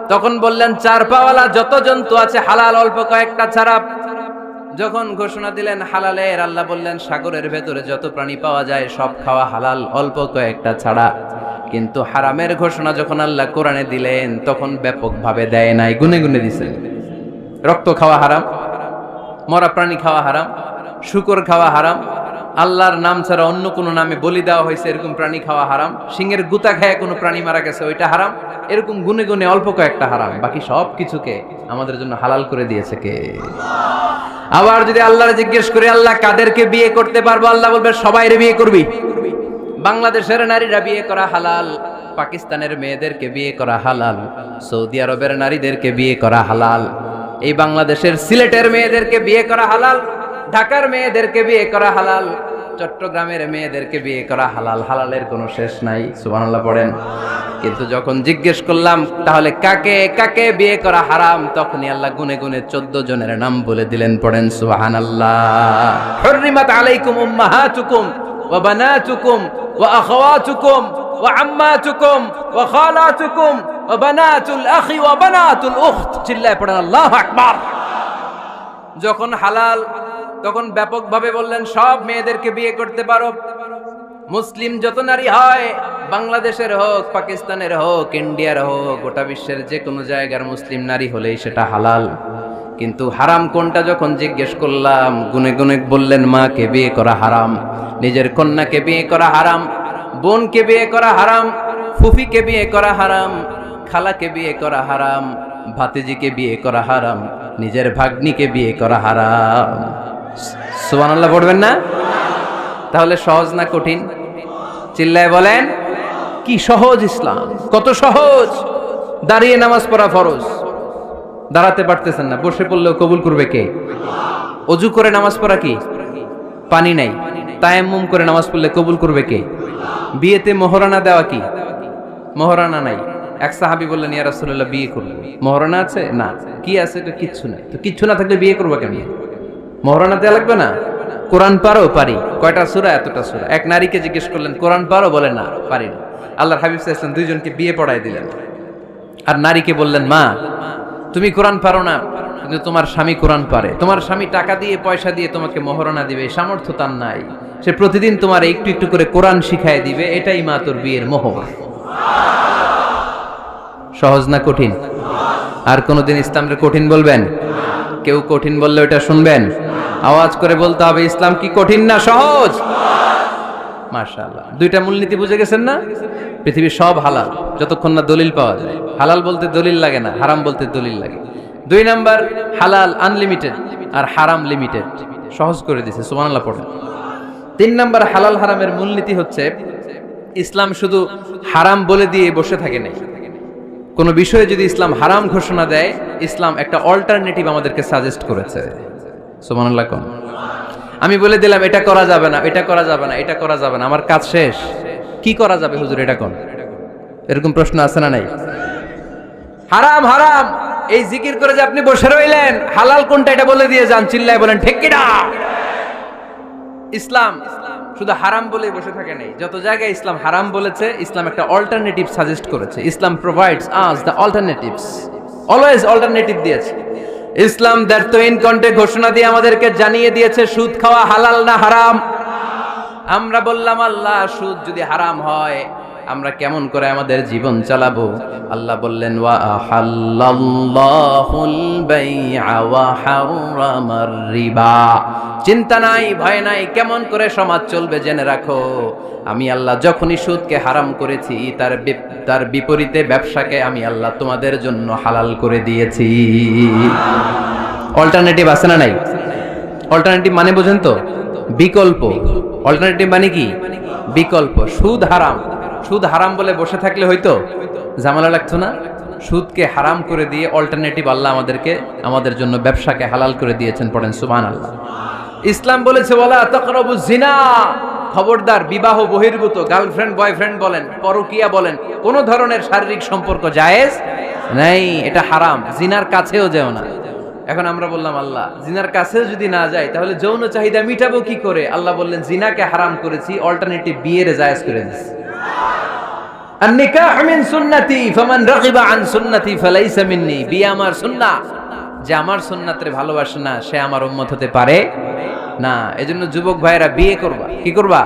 তখন বললেন চার পাওয়ালা যত জন্তু আছে হালাল, অল্প কয়েকটা ছাড়া। যখন ঘোষণা দিলেন হালালের, আল্লাহ বললেন সাগরের ভেতরে যত প্রাণী পাওয়া যায় সব খাওয়া হালাল, অল্প কয়েকটা ছাড়া। কিন্তু হারামের ঘোষণা যখন আল্লাহ কোরআনে দিলেন, তখন ব্যাপকভাবে দেয় নাই, গুনে গুনে দিয়েছেন। রক্ত খাওয়া হারাম, মরা প্রাণী খাওয়া হারাম, শূকর খাওয়া হারাম, আল্লাহর নাম ছাড়া অন্য কোনো নামে বলি দেওয়া হয়েছে এরকম প্রাণী খাওয়া হারাম, সিংহের গুতা খায় কোনো প্রাণী মারা গেছে ওইটা হারাম। এরকম গুনে গুনে অল্প কয়েকটা হারাম, বাকি সব কিছুকে আমাদের জন্য হালাল করে দিয়েছে কে? আবার যদি আল্লাহরে জিজ্ঞেস করে, আল্লাহ কাদেরকে বিয়ে করতে পারবো? আল্লাহ বলবে সবাইরে বিয়ে করবি। বাংলাদেশের নারীরা বিয়ে করা হালাল, পাকিস্তানের মেয়েদেরকে বিয়ে করা হালাল, সৌদি আরবের নারীদেরকে বিয়ে করা হালাল, এই বাংলাদেশের সিলেটের মেয়েদেরকে বিয়ে করা হালাল, ঢাকার মেয়েদেরকে বিয়ে করা হালাল, চট্টগ্রামের মেয়েদেরকে বিয়ে করা হালাল। হালালের কোনো শেষ নাই। সুবহানাল্লাহ পড়েন। কিন্তু যখন জিজ্ঞেস করলাম তাহলে কাকে কাকে বিয়ে করা হারাম, তখনই আল্লাহ গুনে গুনে 14 জনের নাম বলে দিলেন। পড়েন সুবহানাল্লাহ। হুররিমাত আলাইকুম উম্মাহাতুকুম ওয়া বানাতুকুম ওয়া আখাওয়াতুকুম ওয়া আম্মাতুকুম ওয়া খালাতুকুম ওয়া বানাতুল আখি ওয়া বানাতুল উখত। চিল্লায় পড়েন আল্লাহু আকবার। যখন হালাল, তখন ব্যাপকভাবে বললেন সব মেয়েদেরকে বিয়ে করতে পারো। মুসলিম যত নারী হয়, বাংলাদেশের হোক, পাকিস্তানের হোক, ইন্ডিয়ার হোক, গোটা বিশ্বের যে কোনো জায়গার মুসলিম নারী হলেই সেটা হালাল। কিন্তু হারাম কোনটা যখন জিজ্ঞেস করলাম, গুনে গুনে বললেন মাকে বিয়ে করা হারাম, নিজের কন্যাকে বিয়ে করা হারাম, বোনকে বিয়ে করা হারাম, ফুফিকে বিয়ে করা হারাম, খালাকে বিয়ে করা হারাম, ভাতিজিকে বিয়ে করা হারাম, নিজের ভাগ্নিকে বিয়ে করা হারাম। সুবহানাল্লাহ পড়বেন না? তাহলে সহজ না কঠিন? চিল্লায় বলেন, কি সহজ ইসলাম, কত সহজ। দাঁড়িয়ে নামাজ পড়া ফরজ, দাঁড়াতে পারতেছেন না, বসে পড়লেও কবুল করবে কে? অজু করে নামাজ পড়া কি? পানি নাই, তায়াম্মুম করে নামাজ পড়লে কবুল করবে কে? বিয়েতে মোহরানা দেওয়া কি? মোহরানা নাই। এক সাহাবী বললেন, ইয়া রাসূলুল্লাহ বিয়ে করব, মোহরানা আছে? না। কি আছে? তো কিচ্ছু নাই। তো কিচ্ছু না থাকলে বিয়ে করবো কেন? মোহরানা দেওয়া লাগবে না? কোরআন পারো? পারি। কয়টা সূরা? এতটা সূরা। এক নারীকে জিজ্ঞেস করলেন, কোরআন পারো? বলে না, পারি না। আল্লাহর হাবিব সাল্লাল্লাহু আলাইহি ওয়াসাল্লাম দুইজনকে বিয়ে পড়ায় দিলেন। আর নারীকে বললেন, মা তুমি কোরআন পারো না, কিন্তু তোমার স্বামী কোরআন পারে। তোমার স্বামী টাকা দিয়ে পয়সা দিয়ে তোমাকে মোহরানা দিবে, সামর্থ্য তার নাই। সে প্রতিদিন তোমার একটু একটু করে কোরআন শিখায় দিবে, এটাই মা তোর বিয়ের মোহর। সহজ না কঠিন? আর কোনদিন ইসলামকে কঠিন বলবেন? কেউ কঠিন বললে ওটা শুনবেন? আওয়াজ করে বলতে হবে, ইসলাম কি কঠিন না সহজ? মাশাআল্লাহ। দুইটা মূলনীতি বুঝে গেছেন না? পৃথিবীর সব হালাল যতক্ষণ না দলিল পাওয়া যায়। হালাল বলতে দলিল লাগে না, হারাম বলতে দলিল লাগে। 2 নাম্বার, হালাল আনলিমিটেড আর হারাম লিমিটেড, সহজ করে দিয়েছে। সুবহানাল্লাহ পড়েন। 3 নাম্বার, হালাল হারামের মূলনীতি হচ্ছে ইসলাম শুধু হারাম বলে দিয়ে বসে থাকে না। কোন বিষয়ে যদি ইসলাম হারাম ঘোষণা দেয়, ইসলাম একটা অল্টারনেটিভ আমাদেরকে সাজেস্ট করেছে। সুবহানাল্লাহ কোন? আমি বলে দিলাম এটা করা যাবে না, এটা করা যাবে না, এটা করা যাবে না, আমার কাজ শেষ, কি করা যাবে হুজুর এটা কোন? এরকম প্রশ্ন আছে না নাই? হারাম হারাম এই জিকির করে যে আপনি বসে রইলেন, হালাল কোনটা এটা বলে দিয়ে যান, চিল্লায় বলেন ঠিক কি না? ইসলাম শুধু হারাম বলে বসে থাকে নাই। যত জায়গায় ইসলাম হারাম বলেছে, ইসলাম একটা অল্টারনেটিভ সাজেস্ট করেছে। Islam provides us the alternatives, always alternative দিয়েছে। ইসলাম দ্যার্থহীন কণ্ঠে ঘোষণা দিয়ে আমাদেরকে জানিয়ে দিয়েছে সুদ খাওয়া হালাল না হারাম। আমরা বললাম, আল্লাহ সুদ যদি হারাম হয় আমরা কেমন করে আমাদের জীবন চালাবো? আল্লাহ বললেন, ওয়া আহাল্লাল্লাহুল বাই'a ওয়া হারামার রিবা। চিন্তা নাই, ভয় নাই, কেমন করে সমাজ চলবে জেনে রাখো। আমি আল্লাহ যখনই সুদকে হারাম করেছি, তার বিপরীতে ব্যবসাকে আমি আল্লাহ তোমাদের জন্য হালাল করে দিয়েছি। অল্টারনেটিভ আছে না নাই? অল্টারনেটিভ মানে বোঝেন তো? বিকল্প। অল্টারনেটিভ মানে কি? বিকল্প। সুদ হারাম, সুদ হারাম বলে বসে থাকলে হয়তো ঝামেলা লাগতো না? সুদকে হারাম করে দিয়ে অল্টারনেটিভ আল্লাহ আমাদের জন্য ব্যবসাকে হালাল করে দিয়েছেন। পড়েন সুবহানাল্লাহ। ইসলাম বলেছে, ওয়ালা তাকরাবুজ জিনা, খবরদার বিবাহ বহির্ভূত, গার্লফ্রেন্ড বয়ফ্রেন্ড বলেন, পরকীয়া বলেন, কোন ধরনের শারীরিক সম্পর্ক জায়েজ নাই, এটা হারাম। জিনার কাছেও যেও না। এখন আমরা বললাম, আল্লাহ জিনার কাছেও যদি না যায় তাহলে যৌন চাহিদা মিটাবো কি করে? আল্লাহ বললেন, জিনাকে হারাম করেছি, অল্টারনেটিভ বিয়ের জায়েজ করে দিয়েছি। আন-নিকাহ মিন সুন্নতি ফামান রাগিবা আন সুন্নতি ফালাইসা মিন্নি। বিয়ে আমার সুন্নাহ, যে আমার সুন্নাতের ভালোবাসে না সে আমার উম্মত হতে পারে না। এজন্য যুবক ভাইরা বিয়ে করবা। কি করবা?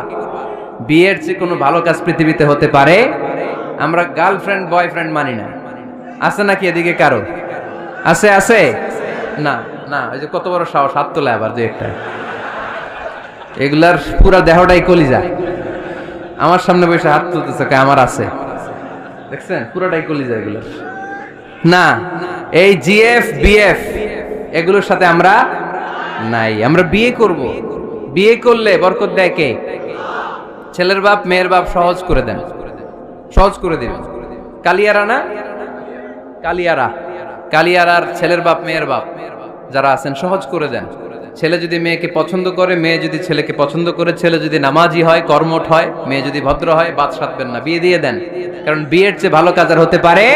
বিয়ের চেয়ে কোনো ভালো কাজ পৃথিবীতে হতে পারে? আমরা গার্লফ্রেন্ড বয়ফ্রেন্ড মানি না। আছে নাকি এদিকে কারো? আছে? আছে না? না, এই যে কত বড় সাহস, হাত তোলে আবার যে একটা। এগুলার পুরা দেহটাই কলিজা। আমার সামনে বসে হাত তুলতেছে, আমার আছে। দেখছেন, পুরাটাই কলিজা এগুলো। না, এই জিএফ বিএফ এগুলোর সাথে আমরা নাই। আমরা বিয়ে করব। বিয়ে করলে বরকত দেয় কে? ছেলের বাপ মেয়ের বাপ। সহজ করে দেন, সহজ করে দিবেন। কালিয়ারা না, কালিয়ারার ছেলের বাপ মেয়ের বাপ যারা আছেন, সহজ করে দেন। ছেলে যদি মেয়েকে পছন্দ করে, মেয়ে যদি ছেলেকে পছন্দ করে, ছেলে যদি নামাজি হয়, কর্মঠ হয়, মেয়ে যদি ভদ্র হয়, বাদ সাধবেন না, বিয়ে দিয়ে দেন। কারণ বিয়ের চেয়ে ভালো কাজ আর হতে পারে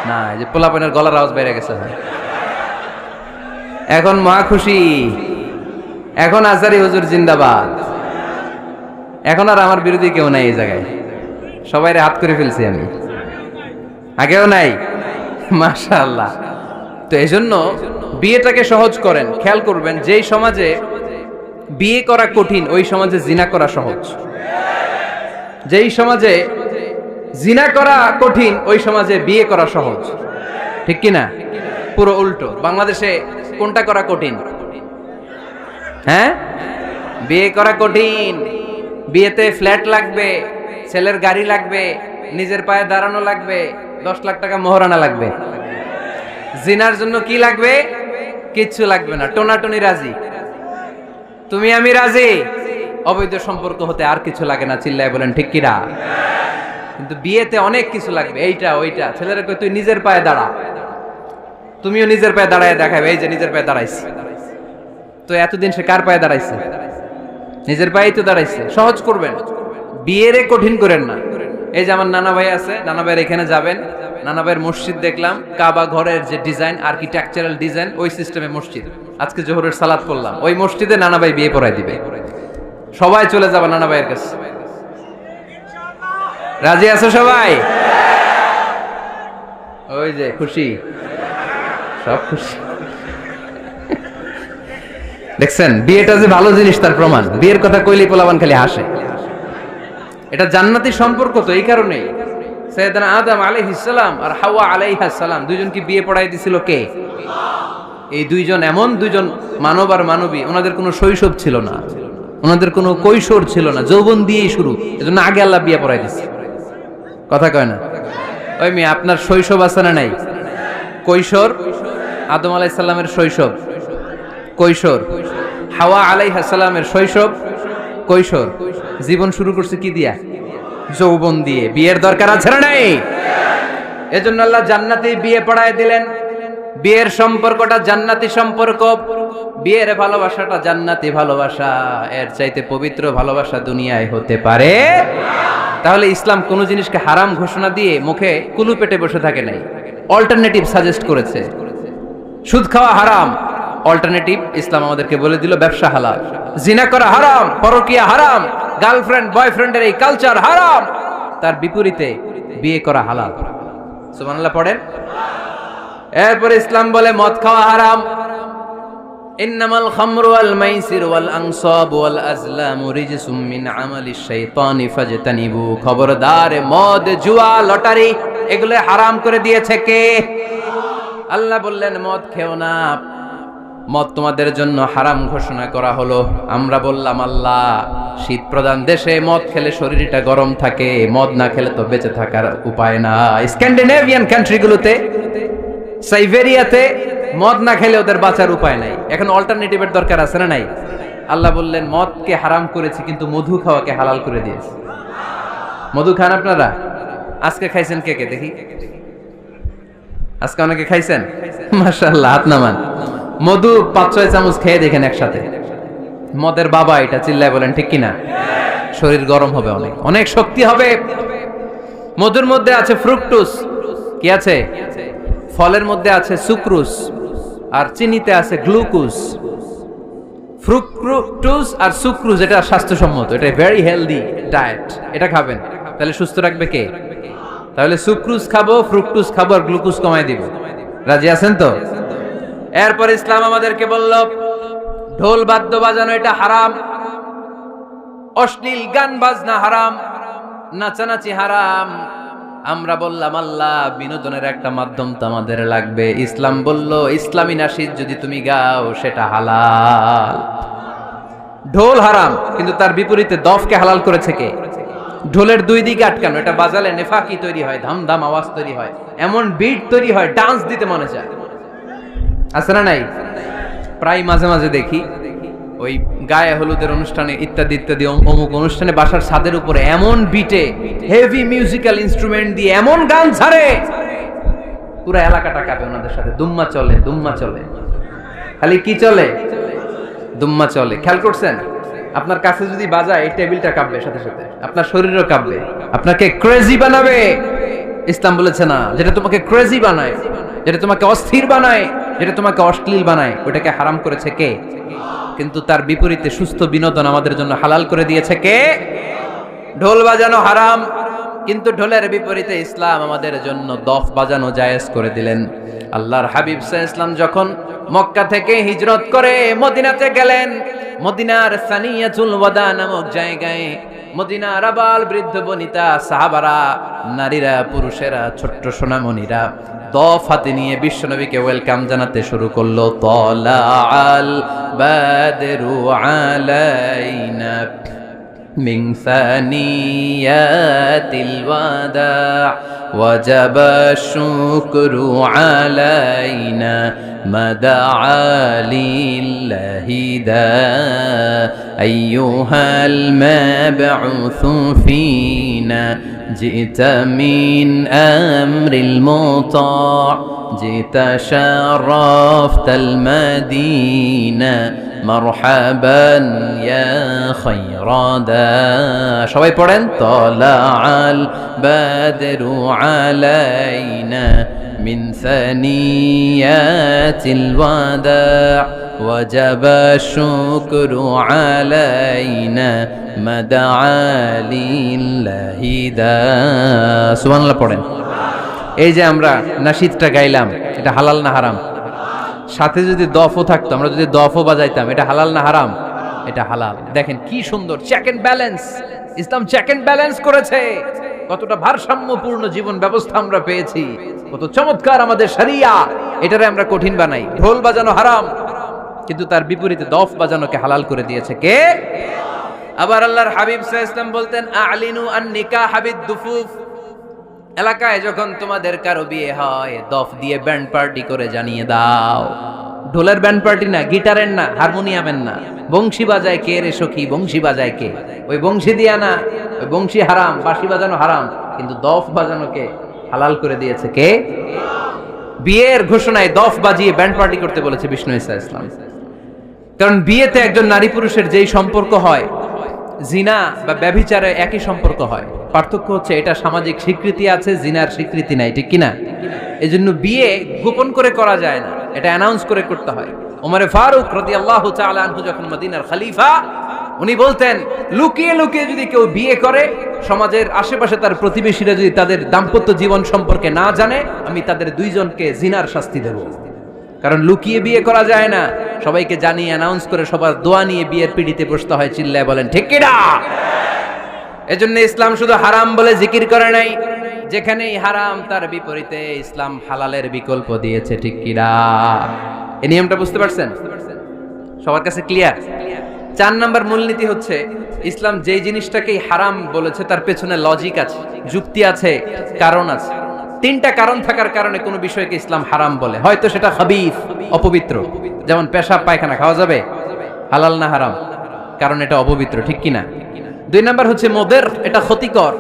না। এই যে পোলাপানের গলার আওয়াজ বেড়ে গেছে। এখন মহা খুশি, এখন আজারি হুজুর জিন্দাবাদ। এখন আর আমার বিরোধী কেউ নাই এই জায়গায়, সবাই হাত করে ফেলছি আমি, আগেও নাই। মাশাআল্লাহ। তো এজন্য বিয়েটাকে সহজ করেন। খেয়াল করবেন, যেই সমাজে বিয়ে করা কঠিন ওই সমাজে জিনা করা সহজ। যেই সমাজে জিনা করা কঠিন ওই সমাজে বিয়ে করা সহজ, ঠিক কি না? পুরো উল্টো। বাংলাদেশে কোনটা করা কঠিন? হ্যাঁ, বিয়ে করা কঠিন। বিয়েতে ফ্ল্যাট লাগবে, ছেলের গাড়ি লাগবে, নিজের পায়ে দাঁড়ানো লাগবে, 10 লাখ টাকা মোহরানা লাগবে। জিনার জন্য কি লাগবে? কিচ্ছু লাগবে না, টোনাটুনি রাজি, তুমি আমি রাজি। অবৈধ সম্পর্ক হতে আর কিছু লাগে না, চিল্লায় বলেন ঠিক কিনা? কিন্তু বিয়েতে অনেক কিছু লাগবে, এইটা ওইটা। ছেলেরা কই তুই নিজের পায়ে দাঁড়া, তুমিও নিজের পায়ে দাঁড়ায় দেখাবে, এই যে নিজের পায়ে দাঁড়াইছে। তো এতদিন সে কার পায়ে দাঁড়াইছে? নিজের পায়েই তো দাঁড়াইছে। সহজ করবেন, বিয়েরে কঠিন করেন না। এই যে আমার নানা ভাই আছে, নানা ভাইয়ের এখানে যাবেন, নানা ভাইয়ের মসজিদ দেখলাম, কাবা ঘরের যে ডিজাইন, আর্কিটেকচারাল ডিজাইন, ওই সিস্টেমে মসজিদ। আজকে জোহরের সালাত করলাম, ওই মসজিদে নানা ভাই বিয়ে পড়াই দিবে। সবাই চলে যাবে নানা ভাইয়ের কাছে। রাজি আছো সবাই? ওই যে খুশি, সব খুশি। দেখছেন বিয়েটা যে ভালো জিনিস তার প্রমাণ। বিয়ের কথা কইলেই পোলাপান খালি হাসে। এটা জান্নাতি সম্পর্ক, তো এই কারণেই সাইয়েদনা আদম আলাইহিস সালাম আর হাওয়া আলাইহাস সালাম দুইজনকে বিয়ে পড়াই দিছিল কে? এই দুইজন এমন দুইজন মানব আর মানবী, ওনাদের কোনো শৈশব ছিল না, ওনাদের কোনো কৈশোর ছিল না, যৌবন দিয়েই শুরু। এজন্য আগে আল্লাহ বিয়ে পড়াই দিছে। কথা কয় না? ওই মেয়ে, আপনার শৈশব আছে না নাই? কৈশোর, আদম আলাইহিস সালামের শৈশব কৈশোর, হাওয়া আলাইহিস সালামের শৈশব কৈশোর। জীবন শুরু করছে কি দিয়া? যৌবন দিয়ে। বিয়ের দরকার আছে না নাই? এজন্য আল্লাহ জান্নাতেই বিয়ে পড়ায় দিলেন। বিয়ের সম্পর্কটা জান্নাতি সম্পর্ক, বিয়ের ভালোবাসাটা জান্নাতি ভালোবাসা। এর চাইতে পবিত্র ভালোবাসা দুনিয়ায় হতে পারে? তাহলে ইসলাম কোন জিনিসকে হারাম ঘোষণা দিয়ে মুখে কুলু পেটে বসে থাকে নাই, অল্টারনেটিভ সাজেস্ট করেছে। সুদ খাওয়া হারাম, অল্টারনেটিভ ইসলাম আমাদেরকে বলে দিল ব্যবসা হালাল। জিনা করা হারাম, পরকিয়া হারাম, গার্লফ্রেন্ড বয়ফ্রেন্ডের এই কালচার হারাম, তার বিপরীতে বিয়ে করা হালাল। সুবহানাল্লাহ পড়েন। এরপর ইসলাম বলে মদ খাওয়া হারাম। ইন্নামাল খামরু ওয়াল মাইসির ওয়াল আনসাব ওয়াল আজলামু রিজসুম মিন আমালিশ শাইতানি ফাজতানিবু। খবরদার, মদ, জুয়া, লটারি এগুলো হারাম করে দিয়েছে কে? আল্লাহ বললেন মদ খেও না, মদ তোমাদের জন্য হারাম ঘোষণা করা হলো। আমরা বললাম আল্লাহ, শীত প্রধান দেশে মদ খেলে শরীরটা গরম থাকে, মদ না খেলে তো বেঁচে থাকার উপায় না। স্ক্যান্ডিনেভিয়ান কান্ট্রিগুলোতে, সাইবেরিয়াতে মদ না খেলে ওদের বাঁচার উপায় নাই। এখন অল্টারনেটিভের দরকার আছে না নাই? আল্লাহ বললেন মদকে হারাম করেছি, কিন্তু মধু খাওয়াকে হালাল করে দিয়েছি। মধু খান আপনারা? আজকে খাইছেন কে কে দেখি? আজকে অনেকে খাইছেন? মাশাআল্লাহ, হাত নামান। মধু 5-6 চামচ খেয়ে দেখেন একসাথে। মদের বাবা এটা, চিল্লায় বলেন ঠিক কিনা? শরীর গরম হবে, অনেক অনেক শক্তি হবে। মধুর মধ্যে আছে ফ্রুকটোজ, কি আছে? ফলের মধ্যে আছে সুক্রোজ, আর চিনিতে আছে গ্লুকোজ। ফ্রুকটোজ আর সুক্রোজ এটা স্বাস্থ্যসম্মত, এটা ভেরি হেলদি ডায়েট। এটা খাবেন, তাহলে সুস্থ রাখবে কে? তাহলে সুক্রোজ খাবো, ফ্রুকটোজ খাবো, আর গ্লুকোজ কমায় দিব। রাজি আছেন তো? এরপর ইসলাম আমাদেরকে বলল ঢোল বাদ্য বাজানো এটা হারাম, অশ্লীল গান বাজনা হারাম, নাচানাচি হারাম। আমরা বললাম আল্লাহ, বিনোদনের একটা মাধ্যম তো আমাদের লাগবে। ইসলাম বলল ইসলামী নাশিদ যদি তুমি গাও সেটা হালাল। ঢোল হারাম, কিন্তু তার বিপরীতে দফকে হালাল করেছে কে? ঢোলের দুই দিকে আটকানো, এটা বাজালে নেফাকি তৈরি হয়, ধামধাম আওয়াজ তৈরি হয়, এমন বিট তৈরি হয়, ডান্স দিতে মনে চায়। আছে না নাই? প্রায় মাঝে মাঝে দেখি ওই গায়ে হলুদের অনুষ্ঠানে ইত্যাদি ইত্যাদি অমুক অনুষ্ঠানে বাসার ছাদের উপরে এমন বিটে হেভি মিউজিক্যাল ইনস্ট্রুমেন্ট দিয়ে এমন গান ছাড়ে, পুরো এলাকাটা কাঁপে ওনাদের সাথে। দুম্মা চলে, দুম্মা চলে, খালি কি চলে? দুম্মা চলে। খেয়াল করছেন? আপনার কাছে যদি বাজায় এই টেবিলটা কাঁপবে, সাথে সাথে আপনার শরীরও কাঁপবে, আপনাকে ক্রেজি বানাবে। ইসলাম বলেছে না, যেটা তোমাকে ক্রেজি বানায়, যেটা তোমাকে অস্থির বানায়, যেটা তোমাকে অশ্লীল বানায়, ওটাকে হারাম করেছে কে? কিন্তু তার বিপরীতে সুস্থ বিনোদন আমাদের জন্য হালাল করে দিয়েছে কে? ঢোল বাজানো হারাম, কিন্তু ঢোলের বিপরীতে ইসলাম আমাদের জন্য দফ বাজানো জায়েজ করে দিলেন। আল্লাহর হাবিব সাল্লাল্লাহু আলাইহি ওয়াসাল্লাম যখন মক্কা থেকে হিজরত করে মদিনাতে গেলেন। মদিনার সানিয়াতুল ওয়াদা নামক জায়গায় মদিনার আবাল বৃদ্ধ বনিতা সাহাবারা, নারীরা, পুরুষেরা, ছোট্ট সোনামণিরা দফ হাতে নিয়ে বিশ্বনবীকে ওয়েলকাম জানাতে শুরু করলো। তলাআল বাদরু আলাইনা মিন সানিয়াতিল ওয়াদা ওয়াজাবা শুকরু আলাইনা মাদআ লিল্লাহি দা আইয়ুহাল মাবউসু ফিনা জিতা মিন আমরিল মুতা' জিতা শারাফতাল মাদিনা মারহাবান ইয়া খায়রাদা। সবাই পড়েন তলাআল বাদরু আলাইনা মিন সানিয়াতিল ওয়াদা' ওয়াজাবা শুকরু আলাইনা মাদআ লিল্লাহি দা। সুবহানাল্লাহ পড়েন। এই যে আমরা নাশিদটা গাইলাম, এটা হালাল না হারাম? সাথে যদি দফও থাকতো, আমরা যদি দফও বাজাইতাম, এটা হালাল না হারাম? এটা হালাল। দেখেন কি সুন্দর চেক এন্ড ব্যালেন্স, ইসলাম চেক এন্ড ব্যালেন্স করেছে। কতটা ভারসাম্যপূর্ণ জীবন ব্যবস্থা আমরা পেয়েছি, কত চমৎকার আমাদের শরিয়া। এটারে আমরা কঠিন বানাই। ঢোল বাজানো হারাম, কিন্তু তার বিপরীতে দফ বাজানোকে হালাল করে দিয়েছে কে? আবার আল্লাহর হাবিব সাল্লাল্লাহু আলাইহি ওয়াসাল্লাম বলতেন আ'লিনু আন নিকাহ বিদ-দুফুফ। এলাকায় যখন তোমাদের কারো বিয়ে হয়, দফ দিয়ে ব্যান্ড পার্টি করে জানিয়ে দাও। ঢোলের ব্যান্ড পার্টি না, গিটারের না, হারমোনিয়ামের না। বংশী বাজায় কে রে সখী, বংশী বাজায় কে? ওই বংশী দিয়া না, ওই বংশী হারাম, বাঁশি বাজানো হারাম, কিন্তু দফ বাজানোকে হালাল করে দিয়েছে কে? বিয়ের ঘোষণায় দফ বাজিয়ে ব্যান্ড পার্টি করতে বলেছে বিষ্ণু ঈসা ইসলাম। কারণ বিয়েতে একজন নারী পুরুষের যেই সম্পর্ক হয়, জিনা বা ব্যভিচারে একই সম্পর্ক হয়। পার্থক্য হচ্ছে এটা সামাজিক স্বীকৃতি আছে, জিনার স্বীকৃতি নাই, ঠিক কিনা? এজন্য বিয়ে গোপন করে করা যায় না, এটা অ্যানাউন্স করে করতে হয়। ওমরে ফারুক রাদিয়াল্লাহু তাআলা আনহু যখন মদিনার খলিফা, উনি বলতেন লুকিয়ে লুকিয়ে যদি কেউ বিয়ে করে, সমাজের আশেপাশে তার প্রতিবেশীরা যদি তাদের দাম্পত্য জীবন সম্পর্কে না জানে, আমি তাদের দুইজনকে জিনার শাস্তি দেব। কারণ লুকিয়ে বিয়ে করা যায় না, সবাইকে জানিয়ে অ্যানাউন্স করে সবার দোয়া নিয়ে বিয়ের পিড়িতে বসতে হয়। চিল্লায় বলেন ঠিক কিনা? এজন্য ইসলাম শুধু হারাম বলে জিকির করে নাই, যেখানেই হারাম তার বিপরীতে ইসলাম হালালের বিকল্প দিয়েছে, ঠিক কিনা? এই নিয়মটা বুঝতে পারছেন? সবার কাছে ক্লিয়ার? 4 নাম্বার মূলনীতি হচ্ছে ইসলাম যেই জিনিসটাকেই হারাম বলেছে তার পেছনে লজিক আছে, যুক্তি আছে, কারণ আছে। 3টা কারণ থাকার কারণে কোনো বিষয়কে ইসলাম হারাম বলে। হয়তো সেটা খাবিস, অপবিত্র, যেমন পেশাব পায়খানা খাওয়া যাবে, হালাল না হারাম? কারণ এটা অপবিত্র, ঠিক কিনা? 2 নাম্বার হচ্ছে মোদের, এটা ক্ষতিকর।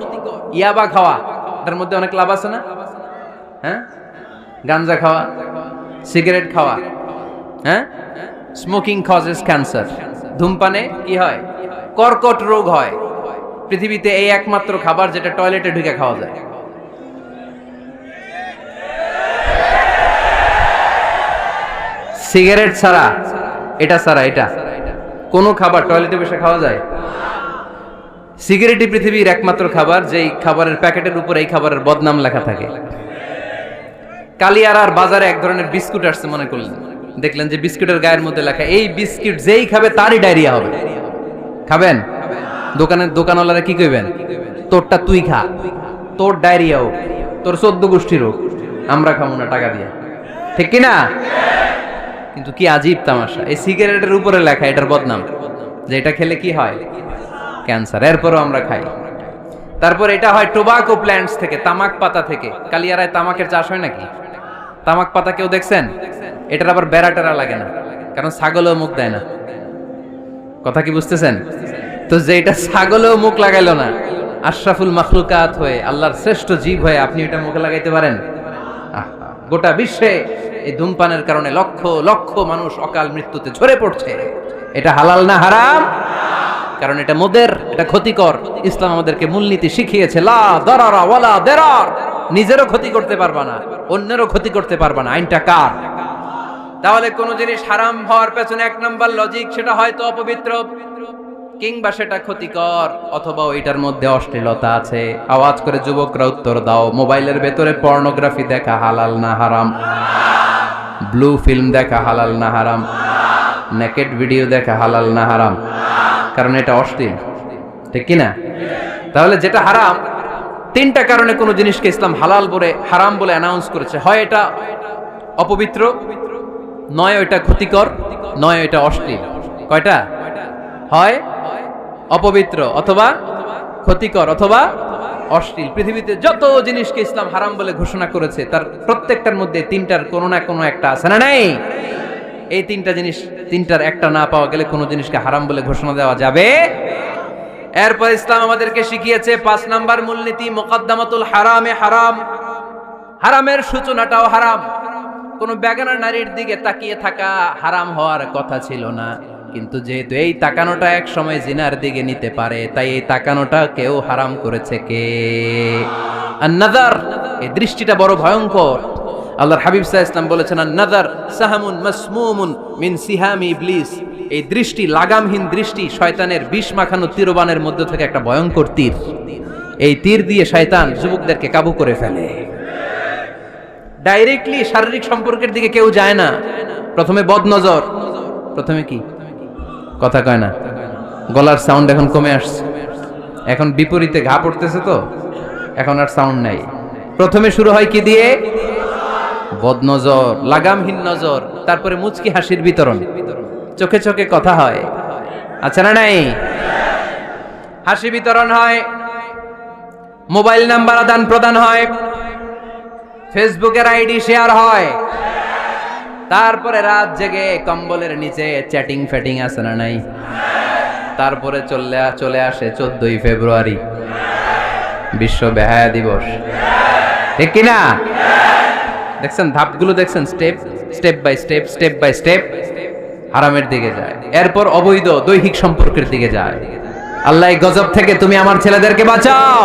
ইয়াবা খাওয়া, এটার মধ্যে অনেক লাভ আছে না? হ্যাঁ, গাঞ্জা খাওয়া, সিগারেট খাওয়া, হ্যাঁ, স্মোকিং কজেস ক্যান্সার। ধূমপানে কি হয়? কর্কট রোগ হয়। পৃথিবীতে এই একমাত্র খাবার যেটা টয়লেটে ঢুকে খাওয়া যায়। সিগারেট ছাড়া, এটা ছাড়া, এটা কোন খাবার টয়লেটে বসে খাওয়া যায়? সিগারেটই পৃথিবীর একমাত্র খাবার যেই খাবারের প্যাকেটের উপর এই খাবারের বদনাম লেখা থাকে। কালিয়ারার বাজারে এক ধরনের বিস্কুট আসছে, মনে করলেন, দেখলেন যে বিস্কুটের গায়ের মধ্যে লেখা এই বিস্কুট যেই খাবে তারই ডায়রিয়া হবে। খাবেন? দোকানওয়ালারা কি কইবেন? তোরটা তুই খা, তোর ডায়রিয়া হোক, তোর 14 গোষ্ঠীর হোক, আমরা খাবো না টাকা দিয়ে, ঠিক কিনা? কিন্তু কি আজীব তামাশা, এই সিগারেটের উপরে লেখা এটার বদনাম, যে এটা খেলে কি হয়? ক্যান্সার। এরপরও আমরা খাই। তারপর এটা হয় টোবাকো প্ল্যান্টস থেকে, তামাক পাতা থেকে। কালিয়ারায় তামাকের চাষ হয় নাকি? তামাক পাতা কেউ দেখছেন? এটার আবার বেড়া টেরা লাগে না, কারণ ছাগলেও মুখ দেয় না। কথা কি বুঝতেছেন? তো যেটা ছাগলেও মুখ লাগাইলো না, আশরাফুল মাখলুকাত হয়ে, আল্লাহর শ্রেষ্ঠ জীব হয়ে আপনি এটা মুখে লাগাইতে পারেন? গোটা বিশ্বে এই ধূমপানের কারণে লক্ষ লক্ষ মানুষ অকাল মৃত্যুতে ঝরে পড়ছে। এটা হালাল না হারাম? কারণ এটা মোদের, এটা ক্ষতিকর। ইসলাম আমাদেরকে মূলনীতি শিখিয়েছে, লা দারারা ওয়ালা দিরার। নিজেরও ক্ষতি করতে পারবা না, অন্যেরও ক্ষতি করতে পারবা না। আইনটা কার? তাহলে কোন জিনিস হারাম হওয়ার পেছনে 1 নাম্বার লজিক, সেটা হয়তো অপবিত্র, কিংবা সেটা ক্ষতিকর, অথবা ওইটার মধ্যে অশ্লীলতা আছে। আওয়াজ করে যুবকরা উত্তর দাও, মোবাইলের ভেতরে পর্নোগ্রাফি দেখা হালাল না হারাম? ব্লু ফিল্ম দেখা হালাল না হারাম? নেকেড ভিডিও দেখা হালাল না হারাম? কারণ এটা অশ্লীল, ঠিক কিনা? তাহলে যেটা হারাম, তিনটা কারণে কোনো জিনিসকে ইসলাম হালাল বলে হারাম বলে অ্যানাউন্স করেছে। হয় এটা অপবিত্র, নয় এটা ক্ষতিকর, নয় এটা অশ্লীল। কয়টা? হয় অপবিত্র, অথবা ক্ষতিকর, অথবা অশ্লীল। পৃথিবীতে যত জিনিসকে ইসলাম হারাম বলে ঘোষণা করেছে তার প্রত্যেকটার মধ্যে তিনটার কোনো না কোনো একটা আছে না নাই? এই তিনটা জিনিস, তিনটার একটা না পাওয়া গেলে কোনো জিনিসকে হারাম বলে ঘোষণা দেওয়া যাবে। এরপর ইসলাম আমাদেরকে শিখিয়েছে 5 নাম্বার মূলনীতি, মুকদ্দামাতুল হারামে হারাম। হারামের সূচনাটাও হারাম। কোন বেগানা নারীর দিকে তাকিয়ে থাকা হারাম হওয়ার কথা ছিল না, কিন্তু যেহেতু এই তাকানোটা এক সময় জিনার দিকে নিতে পারে, তাই এই তাকানোটা কেউ হারাম করেছে কে? আন-নাযার, এই দৃষ্টিটা বড় ভয়ঙ্কর। আল্লাহর হাবিব সাল্লাল্লাহু আলাইহি ওয়াসাল্লাম বলেছেন, আন-নাযার সাহামুন মাসমুমুন মিন সিহামি ইবলিস। এই দৃষ্টি, লাগামহীন দৃষ্টি, শয়তানের বিষ মাখানো তীরবানের মধ্যে থেকে একটা ভয়ঙ্কর তীর। এই তীর দিয়ে শয়তান যুবকদেরকে কাবু করে ফেলে। ডাইরেক্টলি শারীরিক সম্পর্কের দিকে কেউ যায় না, প্রথমে বদনজর, প্রথমে কি কথা কয় না, গলার সাউন্ড এখন কমে আসছে, এখন বিপরীতে ঘা পড়তেছে, তো এখন আর সাউন্ড নাই। প্রথমে শুরু হয় কি দিয়ে? বদনজর, লাগামহীন নজর। তারপরে মুচকি হাসির বিতরণ, চোখে চোখে কথা হয়, আচ্ছা না নাই? হাসি বিতরণ হয়, মোবাইল নাম্বার আদান প্রদান হয়, ফেসবুকের আইডি শেয়ার হয়, তারপরে রাত জেগে কম্বলের নিচে চ্যাটিং ফ্যাটিং আছে না নাই? তারপরে চলে আসে 14ই ফেব্রুয়ারি, বিশ্ব বেহায়া দিবস, ঠিক কিনা? দেখছেন ধাপগুলো, দেখছেন স্টেপ বাই স্টেপ হারামের দিকে যায়। এরপর অবৈধ দৈহিক সম্পর্কের দিকে যায়। আল্লাহ এই গজব থেকে তুমি আমার ছেলেদেরকে বাঁচাও,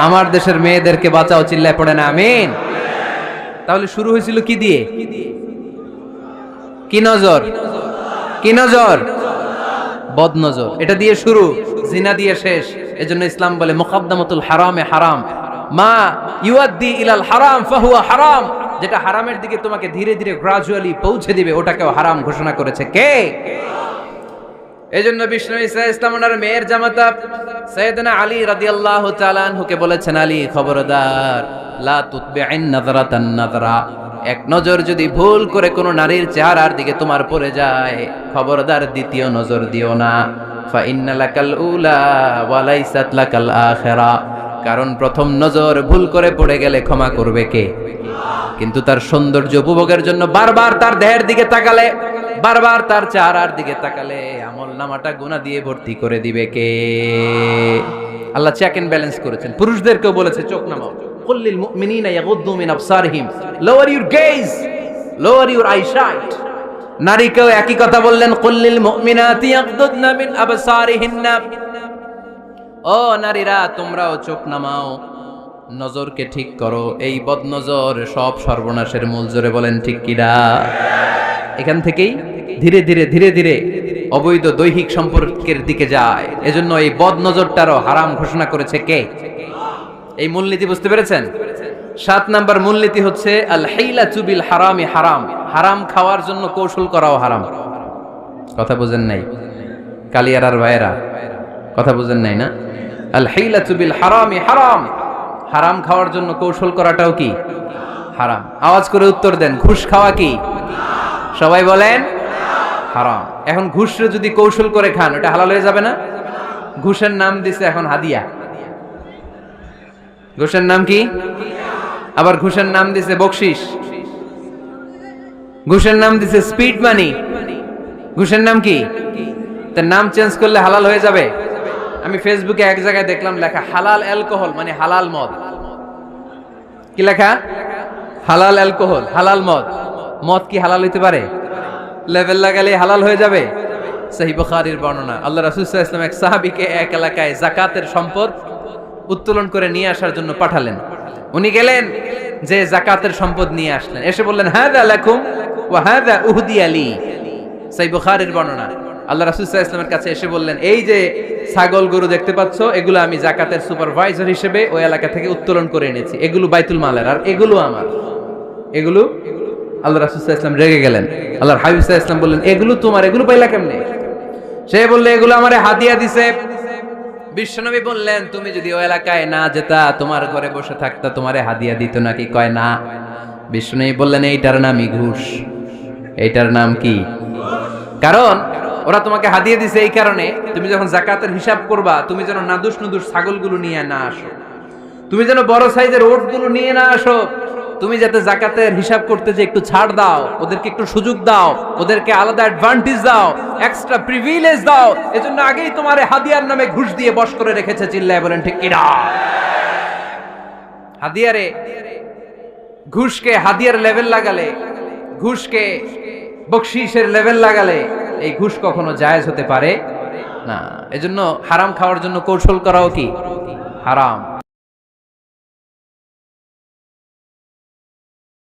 আমার দেশের মেয়েদেরকে বাঁচাও, চিল্লায় পড়ে না আমিন। তাহলে শুরু হয়েছিল কি দিয়ে? কি নজর? কি নজর? বদনজর। এটা দিয়ে শুরু, জিনা দিয়ে শেষ। এজন্য ইসলাম বলে মুকদ্দামাতুল হারামে হারাম, মা ইউআদ্দি ইলাল হারাম ফাহুয়া হারাম। যেটা হারামের দিকে তোমাকে ধীরে ধীরে গ্রাজুয়ালি পৌঁছে দিবে, ওটাকেও হারাম ঘোষণা করেছে কে? এজন্য বিষ্ণু ঈসা ইসলাম ওনার মেয়ের জামাতা সাইয়েদনা আলী রাদিয়াল্লাহু তাআলা আনহুকে বলেছেন, আলী খবরদার, লা তুতবি'ন নাযরাতান নাযরা। এক নজর যদি ভুল করে কোনো নারীর চেহারার দিকে তোমার পড়ে যায়, খবরদার দ্বিতীয় নজর দিও না। ফা ইন্না লাকাল উলা ওয়া লাইসাত লাকাল আখিরা। কারণ প্রথম নজর ভুল করে পড়ে গেলে ক্ষমা করবে কে? কিন্তু তার সৌন্দর্য উপভোগের জন্য বারবার তার দেহের দিকে তাকালে, বারবার তার চেহারার দিকে তাকালে আমল নামাটা গুনাহ দিয়ে ভর্তি করে দিবে কে? আল্লাহ চেক এন্ড ব্যালেন্স করেছেন। পুরুষদেরকেও বলেছে চোখ নামাও, কুল্লিল মুমিনিনা ইয়াগুদ্দু মিন আবসারিহিম, lower your gaze, lower your eyesight. নারীকেও একই কথা বললেন, কুল্লিল মুমিনাতি ইয়াগুদ্দুনা মিন আবসারিহিন্না। ও নারীরা, তোমরাও চোখ নামাও, নজরকে ঠিক করো। এই বদনজর সব সর্বনাশের মূল। জোরে বলেন ঠিক কিনা? এখান থেকেই ধীরে ধীরে ধীরে ধীরে অবৈধ দৈহিক সম্পর্কের দিকে যায়। এজন্য এই বদনজরটারও হারাম ঘোষণা করেছে কে? এই মূলনীতি বুঝতে পেরেছেন? 7 নাম্বার মূলনীতি হচ্ছে আল হিলাতু বিল হারামি হারাম। হারাম খাওয়ার জন্য কৌশল করাও হারাম। কথা বুঝেন নাই? কালিয়ারার ভাইয়েরা কথা বুঝেন নাই না? আল হিলাতু বিল হারামি হারাম। হারাম খাওয়ার জন্য কৌশল করাটাও কি হারাম? আওয়াজ করে উত্তর দেন, ঘুষ খাওয়া কি? সবাই বলেন হারাম। এখন ঘুষরে যদি কৌশল করে খান, ওটা হালাল হয়ে যাবে না? ঘুষের নাম দিছে এখন হাদিয়া। ঘুষের নাম কি? আবার ঘুষের নাম দিছে বকশিস, ঘুষের নাম দিছে স্পিড মানি। ঘুষের নাম কি? তার নাম চেঞ্জ করলে হালাল হয়ে যাবে? আমি ফেসবুকে এক জায়গায় দেখলাম লেখা হালাল অ্যালকোহল, মানে হালাল মদ। কি লেখা? হালাল অ্যালকোহল, হালাল মদ। মদ কি হালাল হইতে পারে? লেভেল লাগালে হালাল হয়ে যাবে? সহিহ বুখারীর বর্ণনা, আল্লাহ রাসূল সাল্লাল্লাহু আলাইহি ওয়াসাল্লাম এক সাহাবীকে এক এলাকায় যাকাতের সম্পদ উত্তোলন করে নিয়ে আসার জন্য পাঠালেন। উনি গেলেন, যে যাকাতের সম্পদ নিয়ে আসলেন, এসে বললেন হাযা লাকুম ওয়া হাযা উহদিয়া লি। সহিহ বুখারীর বর্ণনা, আল্লাহ রাসূল সাল্লাল্লাহু আলাইহি ওয়াসাল্লামের কাছে এসে বললেন, এই যে ছাগল গরু দেখতে পাচ্ছ, এগুলো আমি যাকাতের সুপারভাইজার হিসেবে ওই এলাকা থেকে উত্তোলন করে এনেছি। এগুলো বাইতুল মালের, আর এগুলো আমার। এগুলো আল্লাহ রাসূল সাল্লাল্লাহু আলাইহি ওয়াসাল্লাম রেগে গেলেন। আল্লাহর হাবিব সাল্লাল্লাহু আলাইহি ওয়াসাল্লাম বললেন, এগুলো তোমার, এগুলো পাইলা কেমনে? সে বললে, এগুলো আমারে হাদিয়া দিছে। বিশ্বনবী বললেন, তুমি যদি ওই এলাকায় না যেতা, তোমার ঘরে বসে থাকতা, তোমারে হাদিয়া দিত নাকি? কয় না। বিশ্বনবী বললেন, এইটার নামই ঘুষ। এইটার নাম কি? কারণ ওরা তোমাকে হাদিয়া দিছে এই কারণে, তুমি যখন যাকাতের হিসাব করবা, তুমি যেন নাদুস নুদুস ছাগলগুলো নিয়ে না আসো, তুমি যেন বড় সাইজের ওটগুলো নিয়ে না আসো, তুমি যাতে যাকাতের হিসাব করতে যে একটু ছাড় দাও, ওদেরকে একটু সুযোগ দাও, ওদেরকে আলাদা অ্যাডভান্টেজ দাও, এক্সট্রা প্রিভিলেজ দাও, এজন্য আগেই তোমারে হাদিয়ার নামে ঘুষ দিয়ে বশ করে রেখেছে। চিল্লায় বলেন ঠিক কিনা? হাদিয়ারে, ঘুষকে হাদিয়ার লেভেল লাগালে, ঘুষকে বকশিসের লেভেল লাগালে এই ঘুষ কখনো জায়েজ হতে পারে না। এজন্য হারাম খাওয়ার জন্য কৌশল করাও কি হারাম।